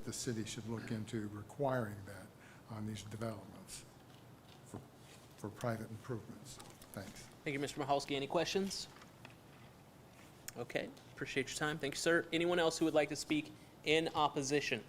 the city should look into requiring that on these developments for private improvements. Thanks. Thank you, Mr. Mahalski. Any questions? Okay, appreciate your time. Thank you, sir. Anyone else who would like to speak in opposition?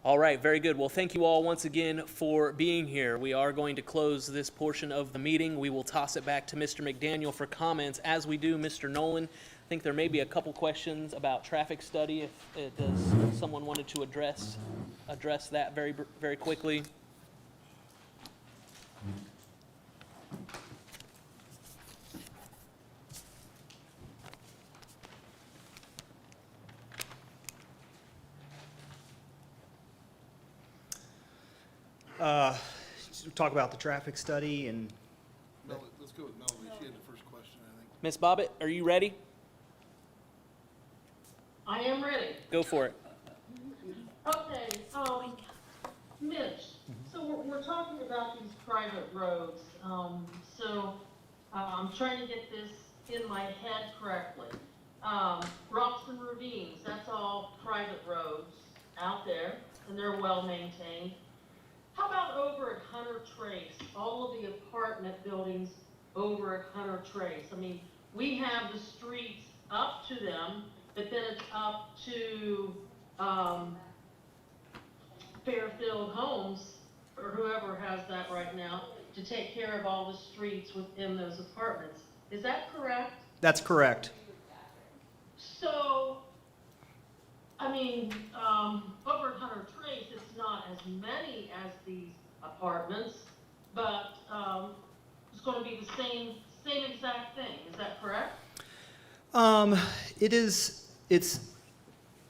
All right, very good. Well, thank you all once again for being here. We are going to close this portion of the meeting. We will toss it back to Mr. McDaniel for comments. As we do, Mr. Nolan, I think there may be a couple questions about traffic study. If does someone wanted to address that very quickly. Talk about the traffic study and. Let's go with Melanie. She had the first question, I think. Ms. Bobbitt, are you ready? I am ready. Go for it. Okay, Mitch, so we're talking about these private roads. I'm trying to get this in my head correctly. Rocks and ravines, that's all private roads out there, and they're well maintained. How about over at Hunter Trace, all of the apartment buildings over at Hunter Trace? I mean, we have the streets up to them, but then it's up to Fairfield Homes, or whoever has that right now, to take care of all the streets within those apartments. Is that correct? That's correct. So, I mean, over at Hunter Trace, it's not as many as these apartments, but it's going to be the same exact thing. Is that correct? It's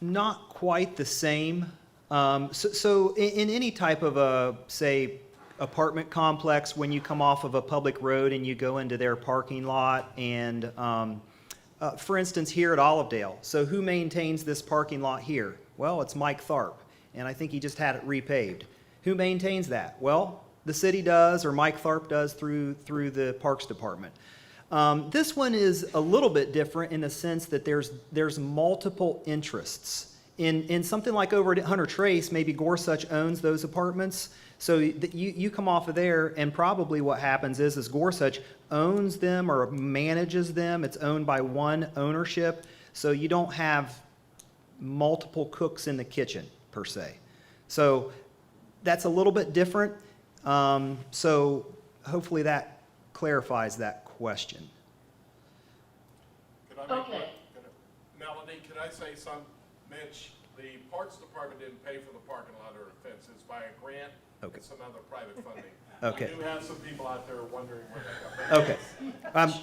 not quite the same. So in any type of a, say, apartment complex, when you come off of a public road and you go into their parking lot and, for instance, here at Olivedale, so who maintains this parking lot here? Well, it's Mike Tharp, and I think he just had it repaved. Who maintains that? Well, the city does, or Mike Tharp does through the Parks Department. This one is a little bit different in the sense that there's multiple interests. In something like over at Hunter Trace, maybe Gorsuch owns those apartments. So you come off of there, and probably what happens is Gorsuch owns them or manages them. It's owned by one ownership, so you don't have multiple cooks in the kitchen, per se. So that's a little bit different. So hopefully that clarifies that question. Okay. Melanie, could I say something? Mitch, the Parks Department didn't pay for the parking lot or fences by a grant Okay. and some other private funding. Okay. We do have some people out there wondering where that got paid. Okay.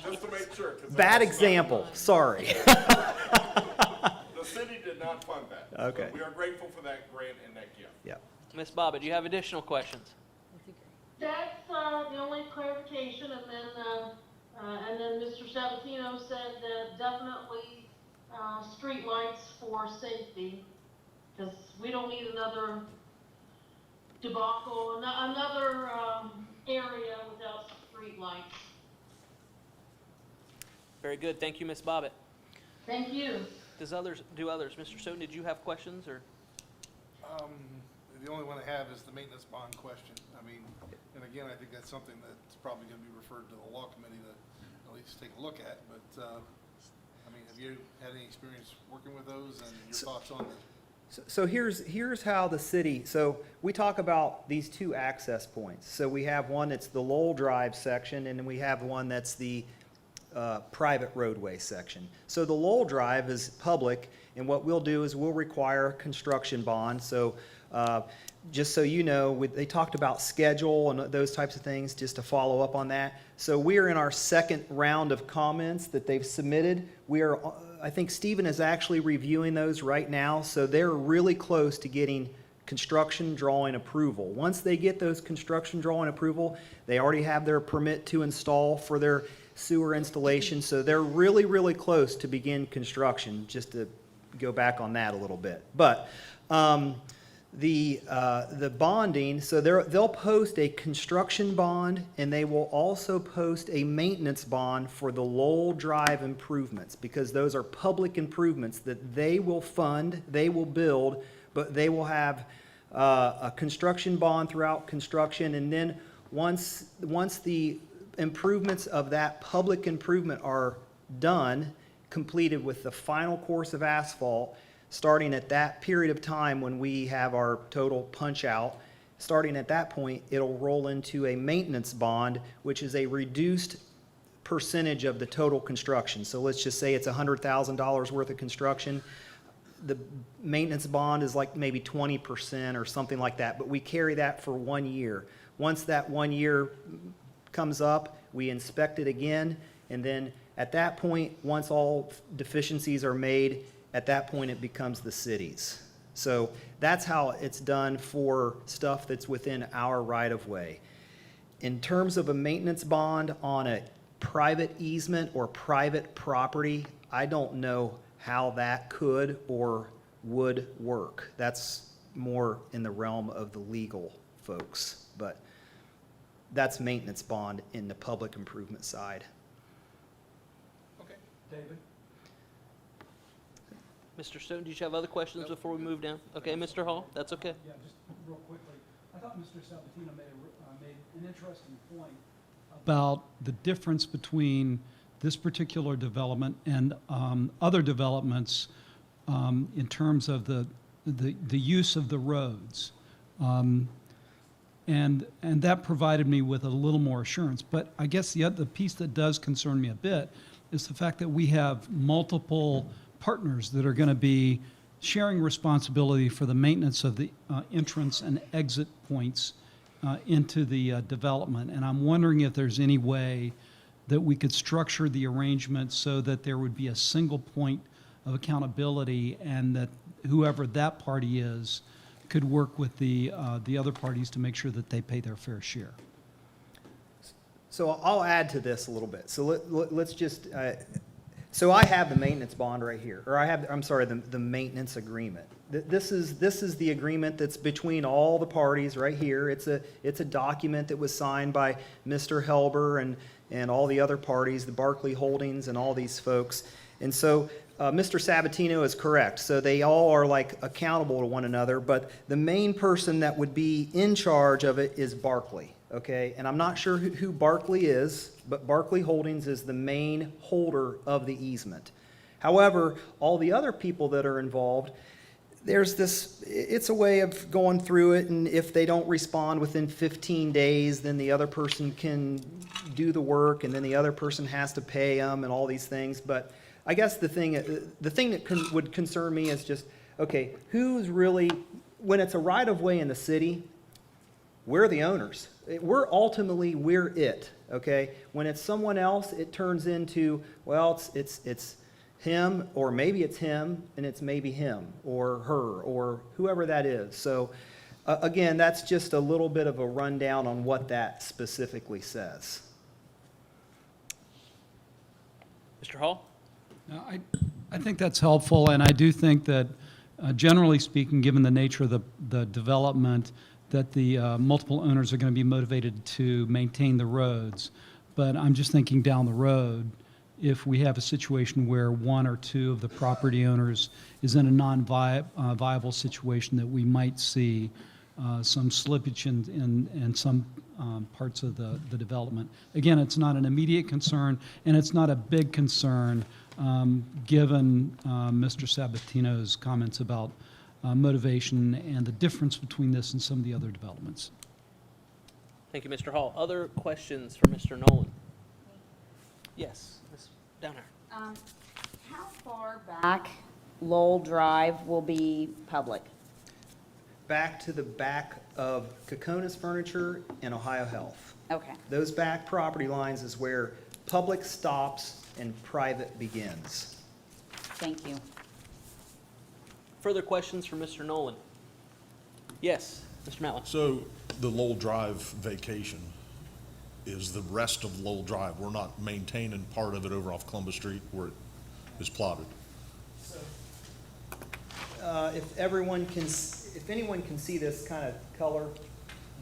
Just to make sure. 'Cause Bad that's not- example, sorry. The city did not fund that. Okay. So we are grateful for that grant and that gift. Yeah. Ms. Bobbitt, do you have additional questions? That's the only clarification, and then Mr. Sabatino said that definitely street lights for safety, because we don't need another debacle, another area without street lights. Very good. Thank you, Ms. Bobbitt. Thank you. Do others? Mr. Stoughton, did you have questions or? The only one I have is the maintenance bond question. I mean, and again, I think that's something that's probably going to be referred to the law committee to at least take a look at. But, I mean, have you had any experience working with those and your thoughts on them? So here's how the city, so we talk about these two access points. So we have one that's the Lowell Drive section, and then we have one that's the private roadway section. So the Lowell Drive is public, and what we'll do is we'll require a construction bond. So just so you know, they talked about schedule and those types of things, just to follow up on that. So we are in our second round of comments that they've submitted. I think Stephen is actually reviewing those right now, so they're really close to getting construction drawing approval. Once they get those construction drawing approval, they already have their permit to install for their sewer installation, so they're really, really close to begin construction, just to go back on that a little bit. But the bonding, so they'll post a construction bond, and they will also post a maintenance bond for the Lowell Drive improvements, because those are public improvements that they will fund, they will build, but they will have a construction bond throughout construction, and then once the improvements of that public improvement are done, completed with the final course of asphalt, starting at that period of time when we have our total punch out, starting at that point, it'll roll into a maintenance bond, which is a reduced percentage of the total construction. So let's just say it's $100,000 worth of construction. The maintenance bond is like maybe 20% or something like that, but we carry that for 1 year. Once that 1 year comes up, we inspect it again, and then at that point, once all deficiencies are made, at that point it becomes the city's. So that's how it's done for stuff that's within our right-of-way. In terms of a maintenance bond on a private easement or private property, I don't know how that could or would work. That's more in the realm of the legal folks, but that's maintenance bond in the public improvement side. Okay. David? Mr. Stone, did you have other questions before we move down? Okay, Mr. Hall, that's okay. Yeah, just real quickly. I thought Mr. Sabatino made an interesting point about the difference between this particular development and other developments in terms of the use of the roads. And that provided me with a little more assurance. But I guess the piece that does concern me a bit is the fact that we have multiple partners that are going to be sharing responsibility for the maintenance of the entrance and exit points into the development. And I'm wondering if there's any way that we could structure the arrangement so that there would be a single point of accountability, and that whoever that party is could work with the other parties to make sure that they pay their fair share. So I'll add to this a little bit. So let's just, so I have the maintenance bond right here, or the maintenance agreement. This is the agreement that's between all the parties right here. It's a document that was signed by Mr. Helber and all the other parties, the Barclay Holdings and all these folks. And so Mr. Sabatino is correct. So they all are like accountable to one another, but the main person that would be in charge of it is Barclay, okay? And I'm not sure who Barclay is, but Barclay Holdings is the main holder of the easement. However, all the other people that are involved, there's this, it's a way of going through it, and if they don't respond within 15 days, then the other person can do the work, and then the other person has to pay them and all these things. But I guess the thing that would concern me is just, okay, who's really, when it's a right-of-way in the city, we're the owners. We're it, okay? When it's someone else, it turns into, well, it's him, or maybe it's him, and it's maybe him, or her, or whoever that is. So, again, that's just a little bit of a rundown on what that specifically says. Mr. Hall? I think that's helpful, and I do think that, generally speaking, given the nature of the development, that the multiple owners are going to be motivated to maintain the roads. But I'm just thinking down the road, if we have a situation where one or two of the property owners is in a non-viable situation, that we might see some slippage in some parts of the development. Again, it's not an immediate concern, and it's not a big concern, given Mr. Sabatino's comments about motivation and the difference between this and some of the other developments. Thank you, Mr. Hall. Other questions for Mr. Nolan? Yes, Ms. Downer. How far back Lowell Drive will be public? Back to the back of Kokonas Furniture and Ohio Health. Okay. Those back property lines is where public stops and private begins. Thank you. Further questions for Mr. Nolan? Yes, Mr. Matlock. So the Lowell Drive vacation is the rest of Lowell Drive. We're not maintaining part of it over off Columbus Street where it is plotted. If everyone can, if anyone can see this kind of color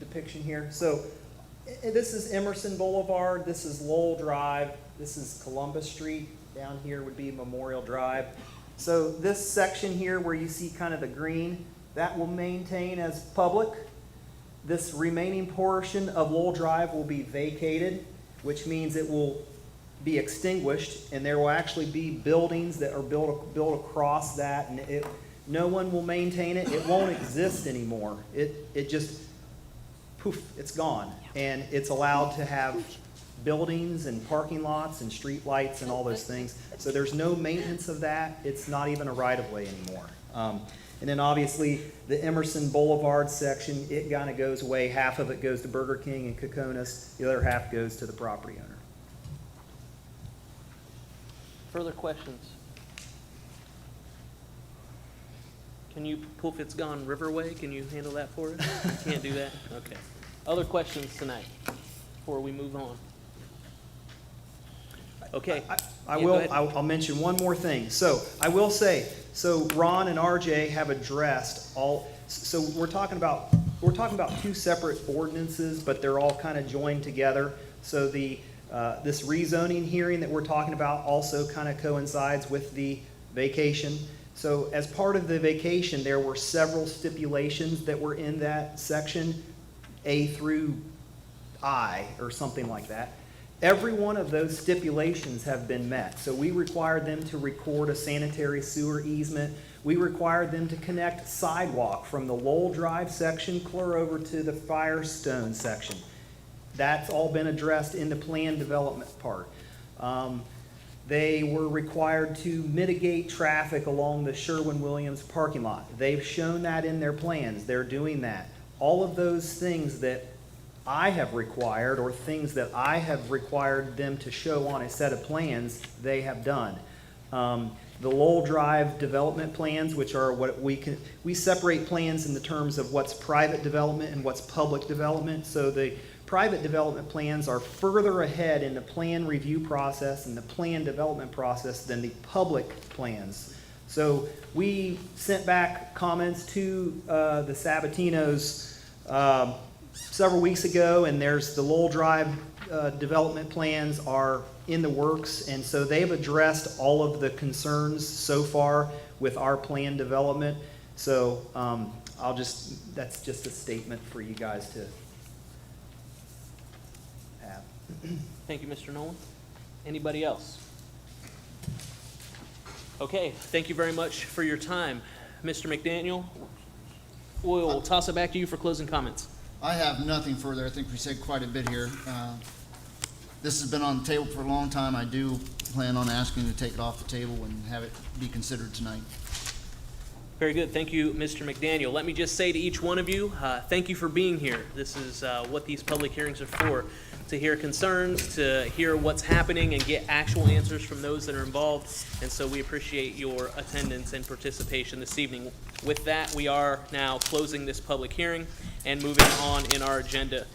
depiction here. So this is Emerson Boulevard, this is Lowell Drive, this is Columbus Street, down here would be Memorial Drive. So this section here where you see kind of the green, that will maintain as public. This remaining portion of Lowell Drive will be vacated, which means it will be extinguished, and there will actually be buildings that are built across that, and no one will maintain it. It won't exist anymore. It just, poof, it's gone. And it's allowed to have buildings and parking lots and street lights and all those things. So there's no maintenance of that. It's not even a right-of-way anymore. And then obviously the Emerson Boulevard section, it kind of goes away. Half of it goes to Burger King and Kokonas. The other half goes to the property owner. Further questions? Can you, Poof It's Gone Riverway, can you handle that for us? You can't do that? Okay. Other questions tonight before we move on? Okay. I'll mention one more thing. So I will say, so Ron and RJ have addressed all, so we're talking about two separate ordinances, but they're all kind of joined together. So this rezoning hearing that we're talking about also kind of coincides with the vacation. So as part of the vacation, there were several stipulations that were in that section, A through I, or something like that. Every one of those stipulations have been met. So we required them to record a sanitary sewer easement. We required them to connect sidewalk from the Lowell Drive section clear over to the Firestone section. That's all been addressed in the plan development part. They were required to mitigate traffic along the Sherwin-Williams parking lot. They've shown that in their plans. They're doing that. All of those things that I have required, or things that I have required them to show on a set of plans, they have done. The Lowell Drive development plans, which are what we separate plans in the terms of what's private development and what's public development. So the private development plans are further ahead in the plan review process and the plan development process than the public plans. So we sent back comments to the Sabatinos several weeks ago, and there's the Lowell Drive development plans are in the works, and so they've addressed all of the concerns so far with our plan development. So that's just a statement for you guys to have. Thank you, Mr. Nolan. Anybody else? Okay, thank you very much for your time. Mr. McDaniel, we'll toss it back to you for closing comments. I have nothing further. I think we said quite a bit here. This has been on the table for a long time. I do plan on asking to take it off the table and have it be considered tonight. Very good. Thank you, Mr. McDaniel. Let me just say to each one of you, thank you for being here. This is what these public hearings are for, to hear concerns, to hear what's happening, and get actual answers from those that are involved. And so we appreciate your attendance and participation this evening. With that, we are now closing this public hearing and moving on in our agenda.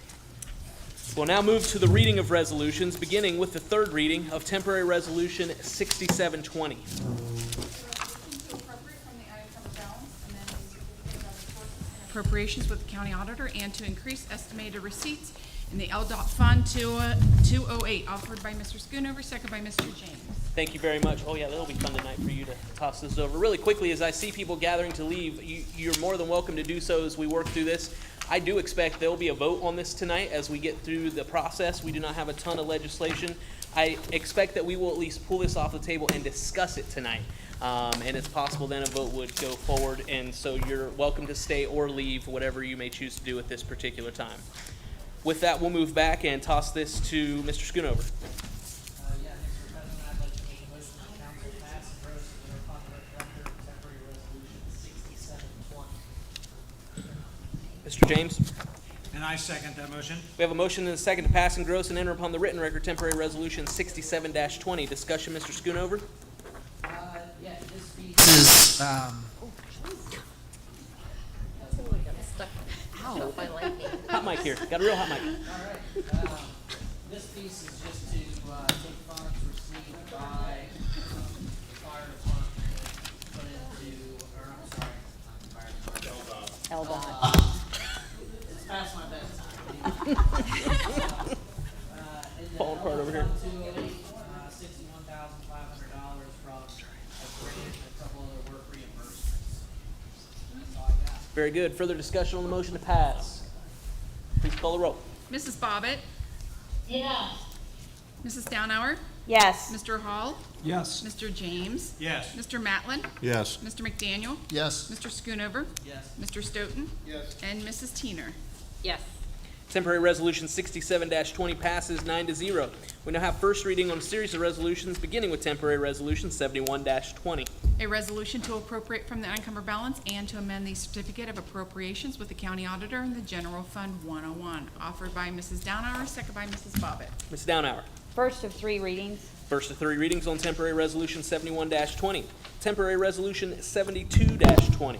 We'll now move to the reading of resolutions, beginning with the third reading of temporary resolution 6720. Appropriations with the county auditor and to increase estimated receipts in the LDOT Fund 208, offered by Mr. Schoonover, second by Mr. James. Thank you very much. Oh yeah, that'll be fun tonight for you to toss this over. Really quickly, as I see people gathering to leave, you're more than welcome to do so as we work through this. I do expect there will be a vote on this tonight as we get through the process. We do not have a ton of legislation. I expect that we will at least pull this off the table and discuss it tonight. And it's possible then a vote would go forward, and so you're welcome to stay or leave, whatever you may choose to do at this particular time. With that, we'll move back and toss this to Mr. Schoonover. Mr. President, I'd like to make a motion that council pass and roast the Republic Record temporary resolution 6720. Mr. James? And I second that motion. We have a motion and a second to pass and gross and enter upon the written record temporary resolution 67-20. Discussion, Mr. Schoonover? Yeah, this piece is, Ow, by lightning. Hot mic here. Got a real hot mic. all right, this piece is just to, take funds received by, the fire department, put into, or I'm sorry, not the fire department. Well done. It's past my bedtime. Falling apart over here. $61,500 from a grant and a couple other work reimbursements. That's all I got. Very good. Further discussion on the motion to pass. Please call the roll. Mrs. Bobbitt, Yes. Mrs. Downhour, Yes. Mr. Hall, Yes. Mr. James, Yes. Mr. Matlin, Yes. Mr. McDaniel, Yes. Mr. Schoonover, Yes. Mr. Stoughton, Yes. and Mrs. Teener. Yes. Temporary Resolution 67-20 passes 9-0. We now have first reading on a series of resolutions, beginning with Temporary Resolution 71-20. A resolution to appropriate from the unencumbered balance and to amend the certificate of appropriations with the county auditor and the general fund 101, offered by Mrs. Downhour, second by Mrs. Bobbitt. Ms. Downhour. First of three readings. First of three readings on Temporary Resolution 71-20. Temporary Resolution 72-20.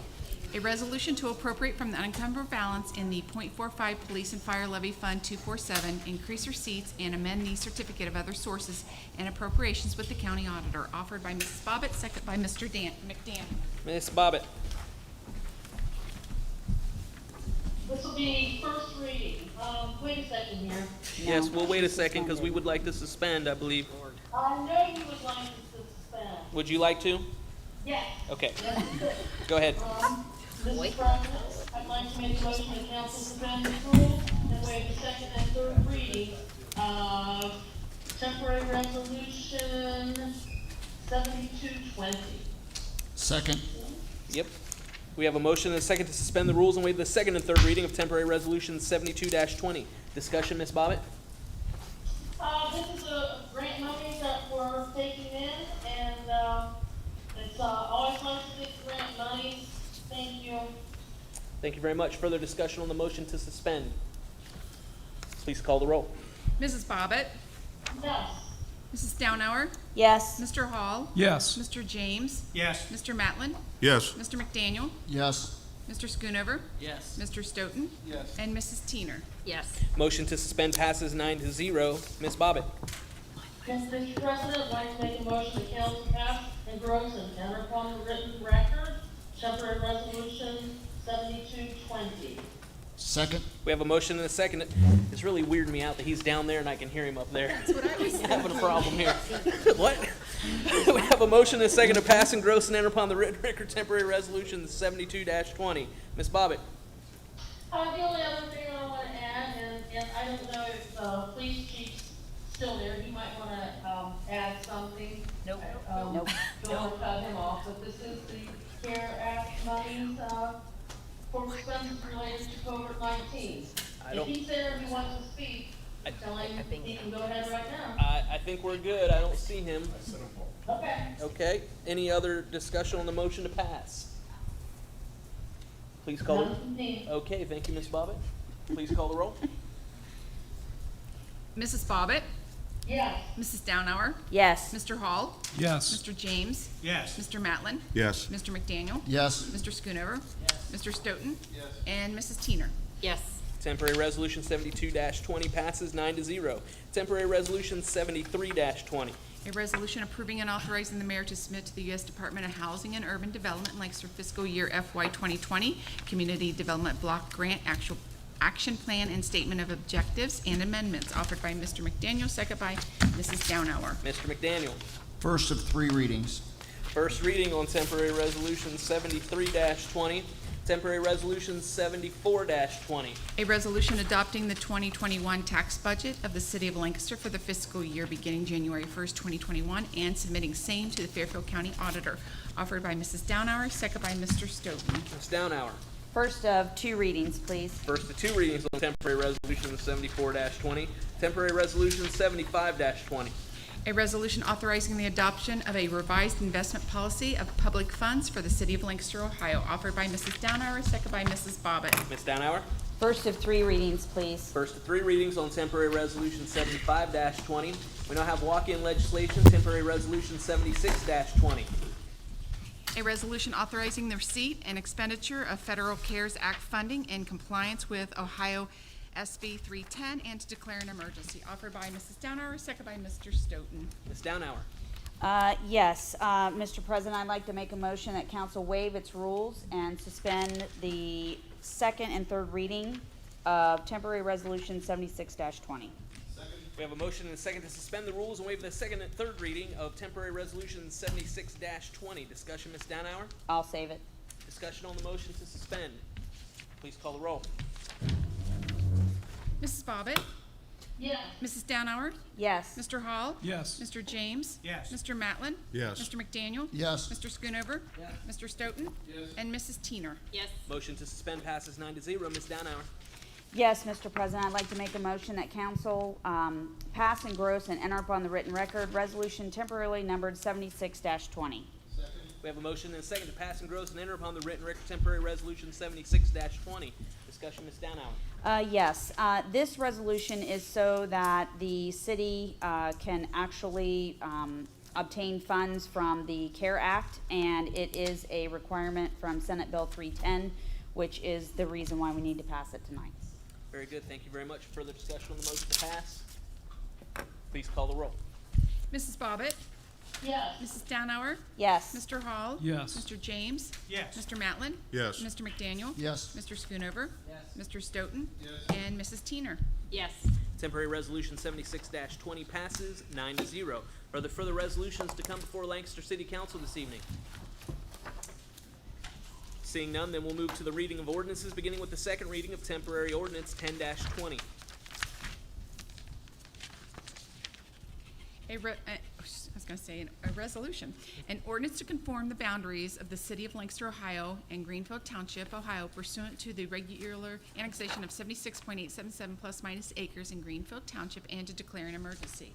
A resolution to appropriate from the unencumbered balance in the .45 Police and Fire Levy Fund 247, increase receipts, and amend the certificate of other sources and appropriations with the county auditor, offered by Mrs. Bobbitt, second by Mr. McDaniel. Ms. Bobbitt. This will be first reading. Wait a second here. Yes, we'll wait a second because we would like to suspend, I believe. I know you would like to suspend. Would you like to? Yes. Okay, Yes, you could. go ahead. Mr. President, I'd like to make a motion that council suspend the rules and waive the second and third reading of temporary resolution 7220. Second. Yep. We have a motion and a second to suspend the rules and waive the second and third reading of Temporary Resolution 72-20. Discussion, Ms. Bobbitt? This is a grant money that we're taking in, and, it's, always nice to get grant money. Thank you. Thank you very much. Further discussion on the motion to suspend. Please call the roll. Mrs. Bobbitt, Yes. Mrs. Downhour, Yes. Mr. Hall, Yes. Mr. James, Yes. Mr. Matlin, Yes. Mr. McDaniel, Yes. Mr. Schoonover, Yes. Mr. Stoughton, Yes. and Mrs. Teener. Yes. Motion to suspend passes 9-0. Ms. Bobbitt? Mr. President, I'd like to make a motion that council pass and grows and enter upon the written record, temporary resolution 7220. Second. We have a motion and a second. It's really weirding me out that he's down there and I can hear him up there. That's what I was Having a problem here. What? We have a motion and a second to pass and gross and enter upon the written record temporary resolution 72-20. Ms. Bobbitt? The only other thing I want to add, and I don't know if the police chief's still there, he might want to, add something. Nope. Nope. Don't want to cut him off, but this is the CARE Act monies, for expenses related to COVID-19. I If don't- he's there and he wants to speak, tell him he can go ahead right now. I think we're good. I don't see him. Okay. Okay. Any other discussion on the motion to pass? Please call None from me. the. Okay, thank you, Ms. Bobbitt. Please call the roll. Mrs. Bobbitt, Yes. Mrs. Downhour, Yes. Mr. Hall, Yes. Mr. James, Yes. Mr. Matlin, Yes. Mr. McDaniel, Yes. Mr. Schoonover, Mr. Stoughton, Yes. and Mrs. Teener. Yes. Temporary Resolution 72-20 passes 9-0. Temporary Resolution 73-20. A resolution approving and authorizing the mayor to submit to the U.S. Department of Housing and Urban Development Lancaster fiscal year FY 2020 Community Development Block Grant Actual Action Plan and Statement of Objectives and Amendments, offered by Mr. McDaniel, second by Mrs. Downhour. Mr. McDaniel. First of three readings. First reading on Temporary Resolution 73-20. Temporary Resolution 74-20. A resolution adopting the 2021 tax budget of the city of Lancaster for the fiscal year beginning January 1st, 2021, and submitting same to the Fairfield County Auditor, offered by Mrs. Downhour, second by Mr. Stoughton. Ms. Downhour. First of two readings, please. First of two readings on Temporary Resolution 74-20. Temporary Resolution 75-20. A resolution authorizing the adoption of a revised investment policy of public funds for the city of Lancaster, Ohio, offered by Mrs. Downhour, second by Mrs. Bobbitt. Ms. Downhour. First of three readings, please. First of three readings on Temporary Resolution 75-20. We now have walk-in legislation, Temporary Resolution 76-20. A resolution authorizing the receipt and expenditure of Federal CARES Act funding in compliance with Ohio SB 310 and to declare an emergency, offered by Mrs. Downhour, second by Mr. Stoughton. Ms. Downhour. Yes, Mr. President, I'd like to make a motion that council waive its rules and suspend the second and third reading of temporary resolution 76-20. We have a motion and a second to suspend the rules and waive the second and third reading of temporary resolution 76-20. Discussion, Ms. Downhour? I'll save it. Discussion on the motion to suspend. Please call the roll. Mrs. Bobbit, Yes. Mrs. Downhour, Yes. Mr. Hall, Yes. Mr. James, Yes. Mr. Matlin, Yes. Mr. McDaniel, Yes. Mr. Schoonover, Yes. Mr. Stoughton, and Mrs. Teener. Yes. Motion to suspend passes 9-0. Ms. Downhour? Yes, Mr. President, I'd like to make a motion that council pass, engross, and enter upon the written record resolution temporarily numbered 76-20. We have a motion and a second to pass, engross, and enter upon the written record temporary resolution 76-20. Discussion, Ms. Downhour? Yes, this resolution is so that the city can actually obtain funds from the CARE Act, and it is a requirement from Senate Bill 310, which is the reason why we need to pass it tonight. Very good. Thank you very much. Further discussion on the motion to pass? Please call the roll. Mrs. Bobbit, Yes. Mrs. Downhour, Yes. Mr. Hall, Yes. Mr. James, Yes. Mr. Matlin, Yes. Mr. McDaniel, Yes. Mr. Schoonover, Yes. Mr. Stoughton, and Mrs. Teener. Yes. Temporary resolution 76-20 passes 9-0. Are there further resolutions to come before Lancaster City Council this evening? Seeing none, then we'll move to the reading of ordinances, beginning with the second reading of temporary ordinance 10-20. A resolution. An ordinance to conform the boundaries of the city of Lancaster, Ohio and Greenfield Township, Ohio pursuant to the regular annexation of 76.877 plus minus acres in Greenfield Township and to declare an emergency.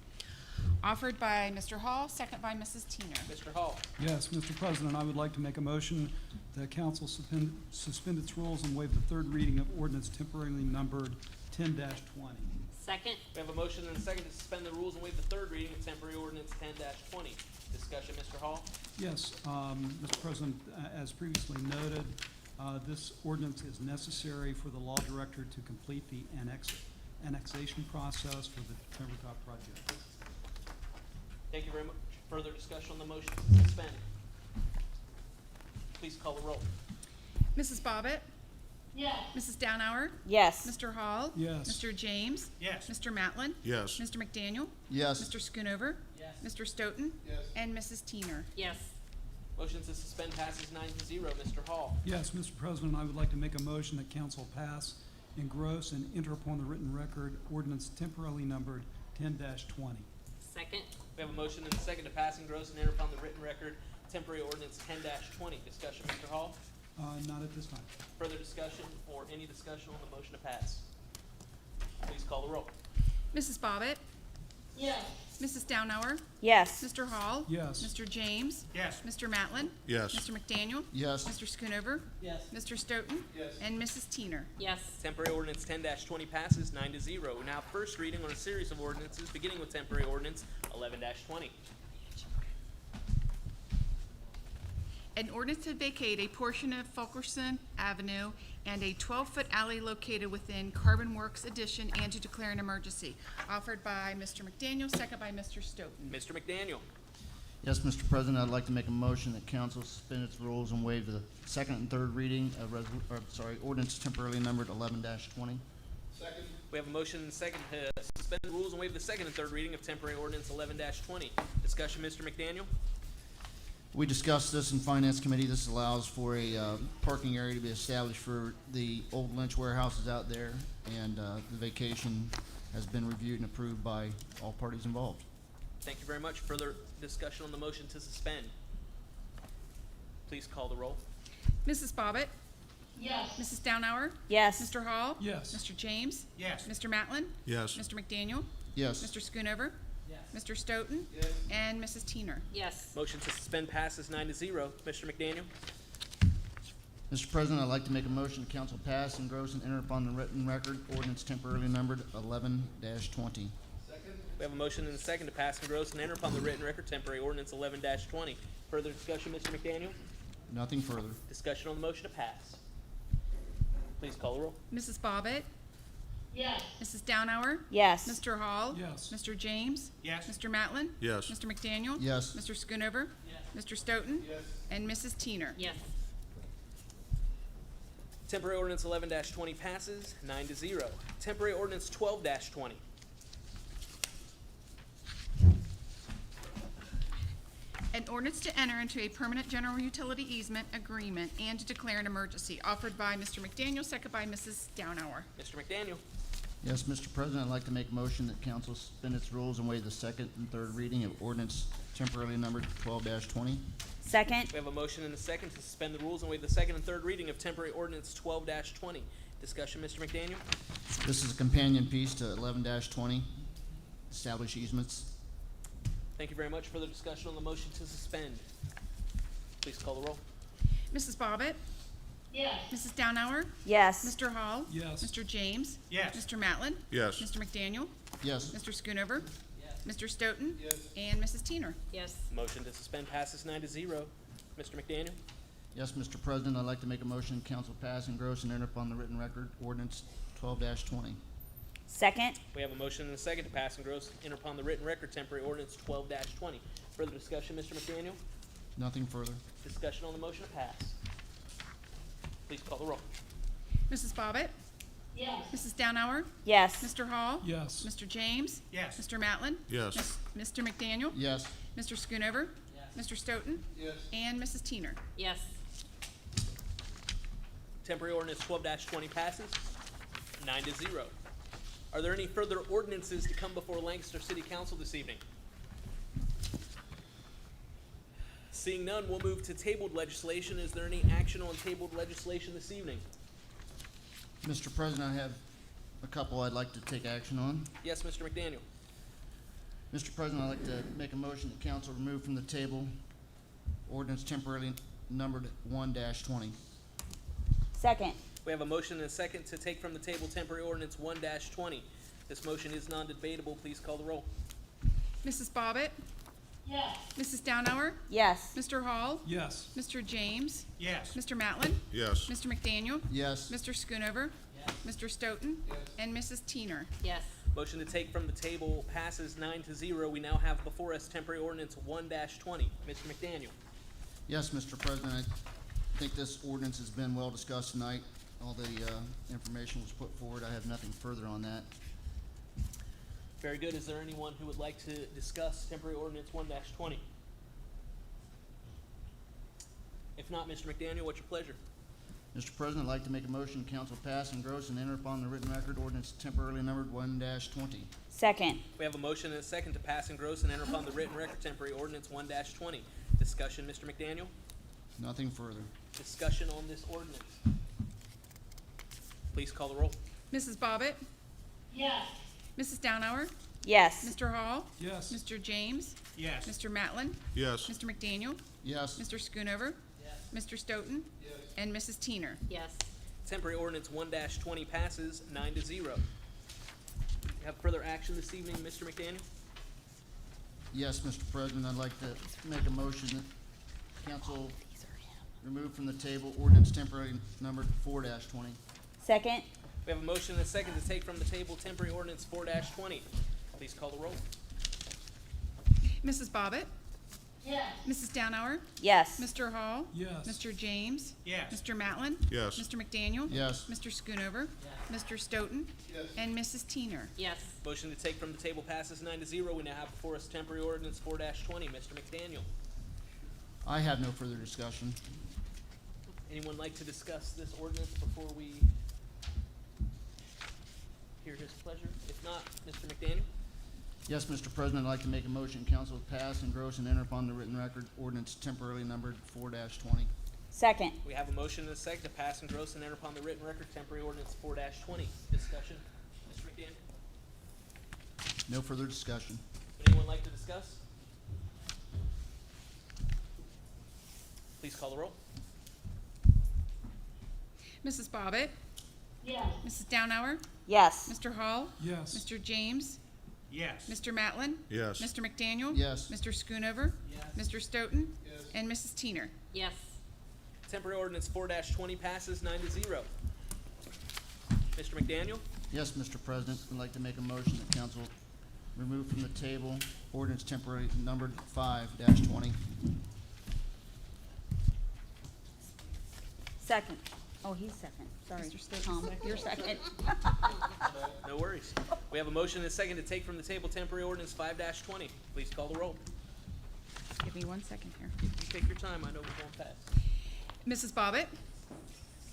Offered by Mr. Hall, second by Mrs. Teener. Mr. Hall? Yes, Mr. President, I would like to make a motion that council suspend its rules and waive the third reading of ordinance temporarily numbered 10-20. Second. We have a motion and a second to suspend the rules and waive the third reading of temporary ordinance 10-20. Discussion, Mr. Hall? Yes, Mr. President, as previously noted, this ordinance is necessary for the law director to complete the annexation process for the Timbertop project. Thank you very much. Further discussion on the motion to suspend? Please call the roll. Mrs. Bobbit, Yes. Mrs. Downhour, Yes. Mr. Hall, Yes. Mr. James, Yes. Mr. Matlin, Yes. Mr. McDaniel, Yes. Mr. Schoonover, Yes. Mr. Stoughton, Yes. and Mrs. Teener. Yes. Motion to suspend passes 9-0. Mr. Hall? Yes, Mr. President, I would like to make a motion that council pass, engross, and enter upon the written record ordinance temporarily numbered 10-20. Second. We have a motion and a second to pass, engross, and enter upon the written record temporary ordinance 10-20. Discussion, Mr. Hall? Not at this time. Further discussion or any discussion on the motion to pass? Please call the roll. Mrs. Bobbit, Yes. Mrs. Downhour, Yes. Mr. Hall, Yes. Mr. James, Yes. Mr. Matlin, Yes. Mr. McDaniel, Yes. Mr. Schoonover, Yes. Mr. Stoughton, Yes. and Mrs. Teener. Yes. Temporary ordinance 10-20 passes 9-0. Now first reading on a series of ordinances, beginning with temporary ordinance 11-20. An ordinance to vacate a portion of Fulkerson Avenue and a 12-foot alley located within Carbon Works addition and to declare an emergency. Offered by Mr. McDaniel, second by Mr. Stoughton. Mr. McDaniel? Yes, Mr. President, I'd like to make a motion that council suspend its rules and waive the second and third reading of ordinance temporarily numbered 11-20. Second. We have a motion and a second to suspend the rules and waive the second and third reading of temporary ordinance 11-20. Discussion, Mr. McDaniel? We discussed this in Finance Committee. This allows for a parking area to be established for the old Lynch warehouses out there, and the vacation has been reviewed and approved by all parties involved. Thank you very much. Further discussion on the motion to suspend? Please call the roll. Mrs. Bobbit, Yes. Mrs. Downhour, Yes. Mr. Hall, Yes. Mr. James, Yes. Mr. Matlin, Yes. Mr. McDaniel, Yes. Mr. Schoonover, Yes. Mr. Stoughton, Yes. and Mrs. Teener. Yes. Motion to suspend passes 9-0. Mr. McDaniel? Mr. President, I'd like to make a motion to council pass, engross, and enter upon the written record ordinance temporarily numbered 11-20. Second. We have a motion and a second to pass, engross, and enter upon the written record temporary ordinance 11-20. Further discussion, Mr. McDaniel? Nothing further. Discussion on the motion to pass. Please call the roll. Mrs. Bobbit, Yes. Mrs. Downhour? Yes. Mr. Hall? Yes. Mr. James? Yes. Mr. Matlin? Yes. Mr. McDaniel? Yes. Mr. Schoonover? Mr. Stoughton? Yes. And Mrs. Teener. Yes. Temporary ordinance 11-20 passes 9-0. Temporary ordinance 12-20. An ordinance to enter into a permanent general utility easement agreement and to declare an emergency, offered by Mr. McDaniel, second by Mrs. Downhour. Mr. McDaniel. Yes, Mr. President, I'd like to make a motion that council suspend its rules and waive the second and third reading of ordinance temporarily numbered 12-20. Second. We have a motion and a second to suspend the rules and waive the second and third reading of temporary ordinance 12-20. Discussion, Mr. McDaniel? This is a companion piece to 11-20, establish easements. Thank you very much. Further discussion on the motion to suspend. Please call the roll. Mrs. Bobbit? Yes. Mrs. Downhour? Yes. Mr. Hall? Yes. Mr. James? Yes. Mr. Matlin? Yes. Mr. McDaniel? Yes. Mr. Schoonover? Mr. Stoughton? Yes. And Mrs. Teener. Yes. Motion to suspend passes 9-0. Mr. McDaniel? Yes, Mr. President, I'd like to make a motion council pass, engross, and enter upon the written record ordinance 12-20. Second. We have a motion and a second to pass and gross enter upon the written record temporary ordinance 12-20. Further discussion, Mr. McDaniel? Nothing further. Discussion on the motion to pass. Please call the roll. Mrs. Bobbit? Yes. Mrs. Downhour? Yes. Mr. Hall? Yes. Mr. James? Yes. Mr. Matlin? Yes. Mr. McDaniel? Yes. Mr. Schoonover? Mr. Stoughton? Yes. And Mrs. Teener. Yes. Temporary ordinance 12-20 passes 9-0. Are there any further ordinances to come before Lancaster City Council this evening? Seeing none, we'll move to tabled legislation. Is there any action on tabled legislation this evening? Mr. President, I have a couple I'd like to take action on. Yes, Mr. McDaniel. Mr. President, I'd like to make a motion that council remove from the table ordinance temporarily numbered 1-20. Second. We have a motion and a second to take from the table temporary ordinance 1-20. This motion is non-debatable. Please call the roll. Mrs. Bobbit? Yes. Mrs. Downhour? Yes. Mr. Hall? Yes. Mr. James? Yes. Mr. Matlin? Yes. Mr. McDaniel? Yes. Mr. Schoonover? Mr. Stoughton? And Mrs. Teener. Yes. Motion to take from the table passes 9-0. We now have before us temporary ordinance 1-20. Mr. McDaniel. Yes, Mr. President, I think this ordinance has been well discussed tonight. All the information was put forward. I have nothing further on that. Very good. Is there anyone who would like to discuss temporary ordinance 1-20? If not, Mr. McDaniel, what's your pleasure? Mr. President, I'd like to make a motion council pass, engross, and enter upon the written record ordinance temporarily numbered 1-20. Second. We have a motion and a second to pass and gross and enter upon the written record temporary ordinance 1-20. Discussion, Mr. McDaniel? Nothing further. Discussion on this ordinance. Please call the roll. Mrs. Bobbit? Yes. Mrs. Downhour? Yes. Mr. Hall? Yes. Mr. James? Yes. Mr. Matlin? Yes. Mr. McDaniel? Yes. Mr. Schoonover? Mr. Stoughton? And Mrs. Teener. Yes. Temporary ordinance 1-20 passes 9-0. Have further action this evening, Mr. McDaniel? Yes, Mr. President, I'd like to make a motion that council remove from the table ordinance temporarily numbered 4-20. Second. We have a motion and a second to take from the table temporary ordinance 4-20. Please call the roll. Mrs. Bobbit? Yes. Mrs. Downhour? Yes. Mr. Hall? Yes. Mr. James? Yes. Mr. Matlin? Yes. Mr. McDaniel? Yes. Mr. Schoonover? Mr. Stoughton? Yes. And Mrs. Teener. Yes. Motion to take from the table passes 9-0. We now have before us temporary ordinance 4-20. Mr. McDaniel. I have no further discussion. Anyone like to discuss this ordinance before we hear his pleasure? If not, Mr. McDaniel? Yes, Mr. President, I'd like to make a motion council pass, engross, and enter upon the written record ordinance temporarily numbered 4-20. Second. We have a motion and a second to pass and gross and enter upon the written record temporary ordinance 4-20. Discussion, Mr. McDaniel? No further discussion. Would anyone like to discuss? Please call the roll. Mrs. Bobbit? Yes. Mrs. Downhour? Yes. Mr. Hall? Yes. Mr. James? Yes. Mr. Matlin? Yes. Mr. McDaniel? Yes. Mr. Schoonover? Mr. Stoughton? And Mrs. Teener. Yes. Temporary ordinance 4-20 passes 9-0. Mr. McDaniel? Yes, Mr. President, I'd like to make a motion that council remove from the table ordinance temporary numbered 5-20. Second. Oh, he's second. Sorry. Mr. Stokes is Tom, second. you're second. No worries. We have a motion and a second to take from the table temporary ordinance 5-20. Please call the roll. Give me 1 second here. You take your time, I know we're going fast. Mrs. Bobbitt?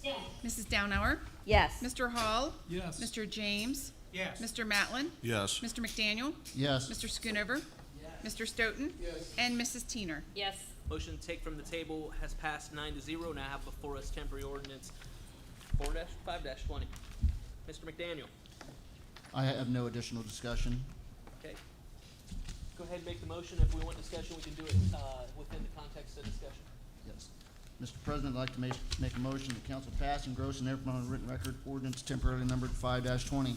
Yes. Mrs. Downhour? Yes. Mr. Hall? Yes. Mr. James? Yes. Mr. Matlin? Yes. Mr. McDaniel? Yes. Mr. Schoonover? Mr. Stoughton? And Mrs. Teener. Yes. Motion to take from the table has passed 9-0. Now have before us temporary ordinance 5-20. Mr. McDaniel, I have no additional discussion. okay. Go ahead and make the motion. If we want discussion, we can do it within the context of discussion. Yes. Mr. President, I'd like to make a motion that council pass and gross and enter upon the written record ordinance temporarily numbered 5-20.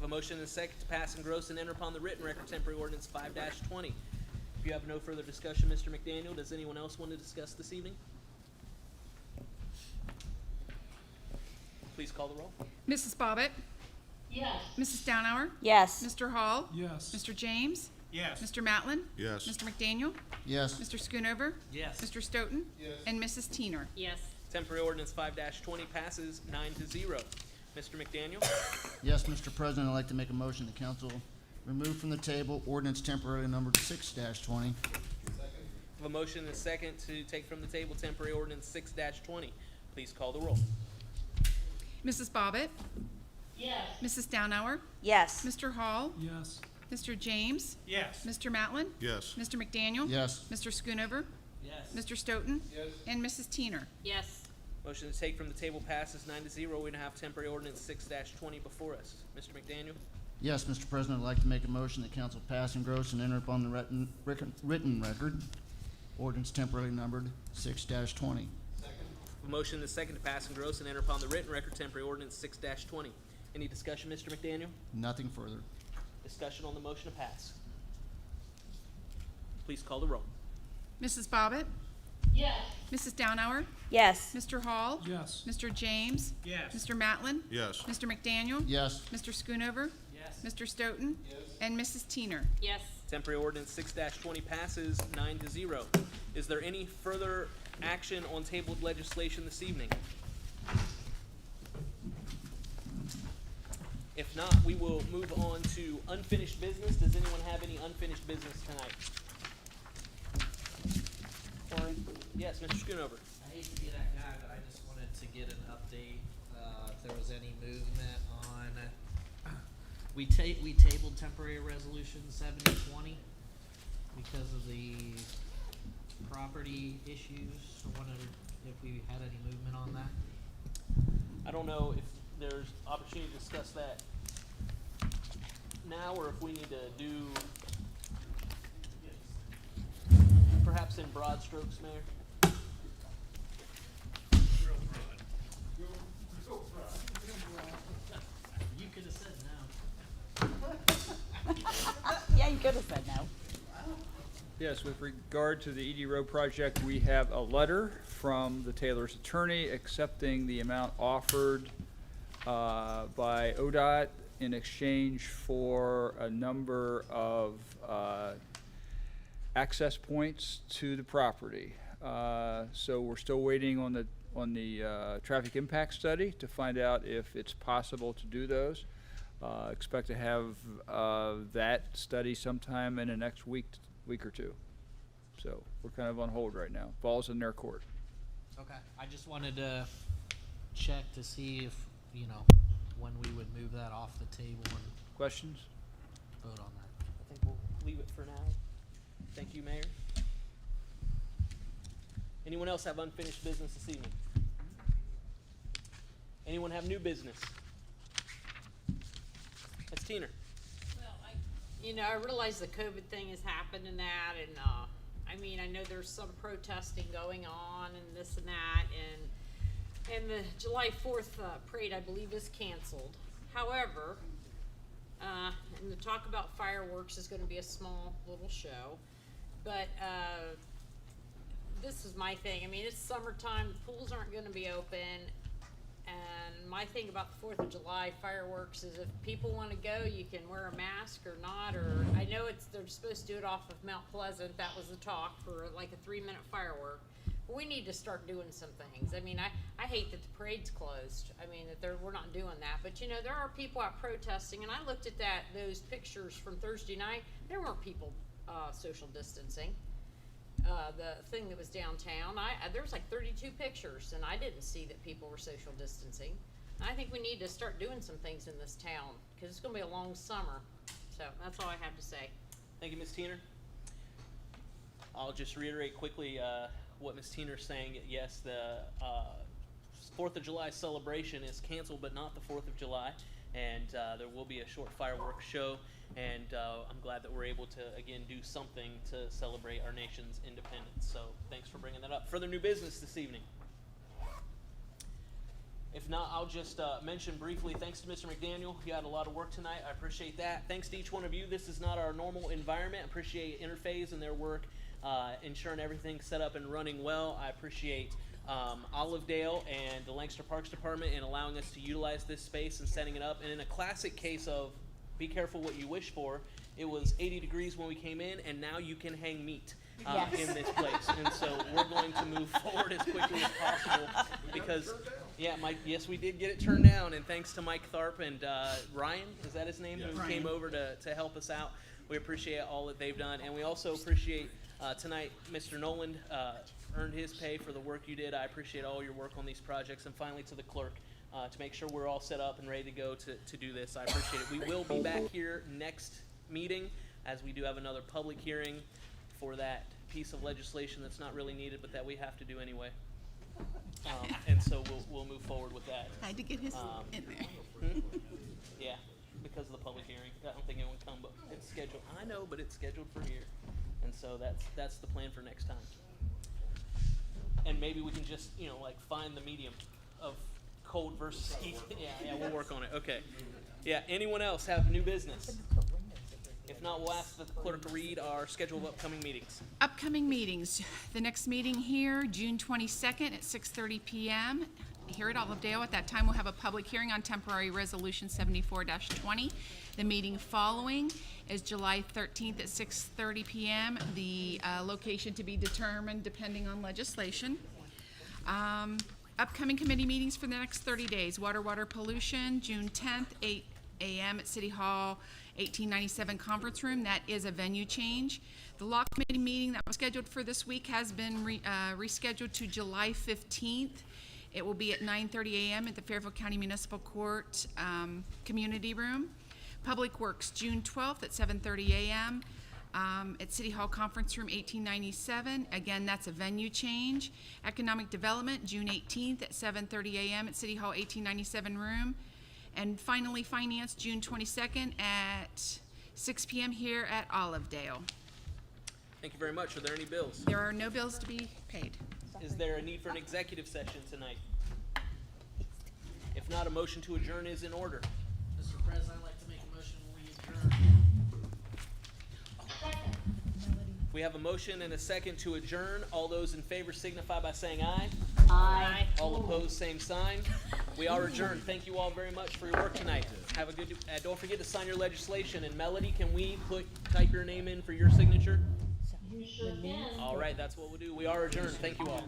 A motion and a second to pass and gross and enter upon the written record temporary ordinance 5-20. If you have no further discussion, Mr. McDaniel, does anyone else want to discuss this evening? Please call the roll. Mrs. Bobbitt? Yes. Mrs. Downhour? Yes. Mr. Hall? Yes. Mr. James? Yes. Mr. Matlin? Yes. Mr. McDaniel? Yes. Mr. Schoonover? Yes. Mr. Stoughton? And Mrs. Teener. Yes. Temporary ordinance 5-20 passes 9-0. Mr. McDaniel, Yes, Mr. President, I'd like to make a motion that council remove from the table ordinance temporarily numbered 6-20. a motion and a second to take from the table temporary ordinance 6-20. Please call the roll. Mrs. Bobbitt? Yes. Mrs. Downhour? Yes. Mr. Hall? Yes. Mr. James? Yes. Mr. Matlin? Yes. Mr. McDaniel? Yes. Mr. Schoonover? Yes. Mr. Stoughton? And Mrs. Teener. Yes. Motion to take from the table passes 9-0. We now have temporary ordinance 6-20 before us. Mr. McDaniel, Yes, Mr. President, I'd like to make a motion that council pass and gross and enter upon the written record ordinance temporarily numbered 6-20. a motion and a second to pass and gross and enter upon the written record temporary ordinance 6-20. Any discussion, Mr. McDaniel? Nothing further. Discussion on the motion to pass. Please call the roll. Mrs. Bobbitt? Yes. Mrs. Downhour? Yes. Mr. Hall? Yes. Mr. James? Yes. Mr. Matlin? Yes. Mr. McDaniel? Yes. Mr. Schoonover? Yes. Mr. Stoughton? And Mrs. Teener. Yes. Temporary ordinance 6-20 passes 9-0. Is there any further action on tabled legislation this evening? If not, we will move on to unfinished business. Does anyone have any unfinished business tonight? Yes, Mr. Schoonover. I hate to be that guy, but I just wanted to get an update, if there was any movement on, we tabled temporary resolution 7020 because of the property issues. I wondered if we had any movement on that. I don't know if there's opportunity to discuss that now, or if we need to do perhaps in broad strokes, Mayor. You could have said no. Yeah, you could have said no. Yes, with regard to the ED Road project, we have a letter from the Taylor's attorney accepting the amount offered by ODOT in exchange for a number of access points to the property. So we're still waiting on the traffic impact study to find out if it's possible to do those. Expect to have that study sometime in the next week or two. So we're kind of on hold right now. Ball's in their court. Okay. I just wanted to check to see if, when we would move that off the table and Questions? vote on that. I think we'll leave it for now. Thank you, Mayor. Anyone else have unfinished business this evening? Anyone have new business? That's Teener. Well, I realize the COVID thing has happened and that, and, I know there's some protesting going on and this and that, and the July 4th parade, I believe, is canceled. However, and the talk about fireworks is gonna be a small little show, but, this is my thing. It's summertime, the pools aren't gonna be open. And my thing about the 4th of July fireworks is if people want to go, you can wear a mask or not, or I know they're supposed to do it off of Mount Pleasant. That was the talk for like a 3-minute firework. But we need to start doing some things. I mean, I hate that the parade's closed. I mean, that we're not doing that. But you know, there are people out protesting, and I looked at those pictures from Thursday night. There weren't people social distancing. The thing that was downtown, there was like 32 pictures, and I didn't see that people were social distancing. And I think we need to start doing some things in this town, because it's going to be a long summer. So that's all I have to say. Thank you, Ms. Teener. I'll just reiterate quickly what Ms. Teener's saying. Yes, the 4th of July celebration is canceled, but not the 4th of July. And there will be a short fireworks show. And I'm glad that we're able to, again, do something to celebrate our nation's independence. So thanks for bringing that up. Further new business this evening? If not, I'll just mention briefly, thanks to Mr. McDaniel. You had a lot of work tonight. I appreciate that. Thanks to each one of you. This is not our normal environment. I appreciate Interphase and their work ensuring everything's set up and running well. I appreciate Olivedale and the Lancaster Parks Department in allowing us to utilize this space and setting it up. And in a classic case of be careful what you wish for, it was 80 degrees when we came in, and now you can hang meat in this place. And so we're going to move forward as quickly as possible because, yeah, yes, we did get it turned down. And thanks to Mike Tharp and Ryan, is that his name, who came over to help us out. We appreciate all that they've done. And we also appreciate tonight, Mr. Noland earned his pay for the work you did. I appreciate all your work on these projects. And finally, to the clerk, to make sure we're all set up and ready to go to do this. I appreciate it. We will be back here next meeting, as we do have another public hearing for that piece of legislation that's not really needed, but that we have to do anyway. And so we'll move forward with that. I had to get his in there. Yeah, because of the public hearing. I don't think anyone come, but it's scheduled. I know, but it's scheduled for here. And so that's the plan for next time. And maybe we can just, like find the medium of cold versus heat. Yeah, we'll work on it. Okay. Yeah, anyone else have new business? If not, we'll ask the clerk to read our schedule of upcoming meetings. Upcoming meetings. The next meeting here, June 22nd at 6:30 p.m. here at Olivedale. At that time, we'll have a public hearing on temporary resolution 74-20. The meeting following is July 13th at 6:30 p.m. The location to be determined depending on legislation. Upcoming committee meetings for the next 30 days. Water pollution, June 10th, 8 a.m. at City Hall, 1897 Conference Room. That is a venue change. The law committee meeting that was scheduled for this week has been rescheduled to July 15th. It will be at 9:30 a.m. at the Fairfield County Municipal Court Community Room. Public Works, June 12th at 7:30 a.m. At City Hall Conference Room 1897. Again, that's a venue change. Economic Development, June 18th at 7:30 a.m. at City Hall 1897 room. And finally, Finance, June 22nd at 6 p.m. here at Olivedale. Thank you very much. Are there any bills? There are no bills to be paid. Is there a need for an executive session tonight? If not, a motion to adjourn is in order. Mr. President, I'd like to make a motion we adjourn. We have a motion and a second to adjourn. All those in favor signify by saying aye. Aye. All opposed, same sign. We are adjourned. Thank you all very much for your work tonight. Have a good. Don't forget to sign your legislation. And Melody, can we type your name in for your signature? You sure can. All right, that's what we'll do. We are adjourned. Thank you all.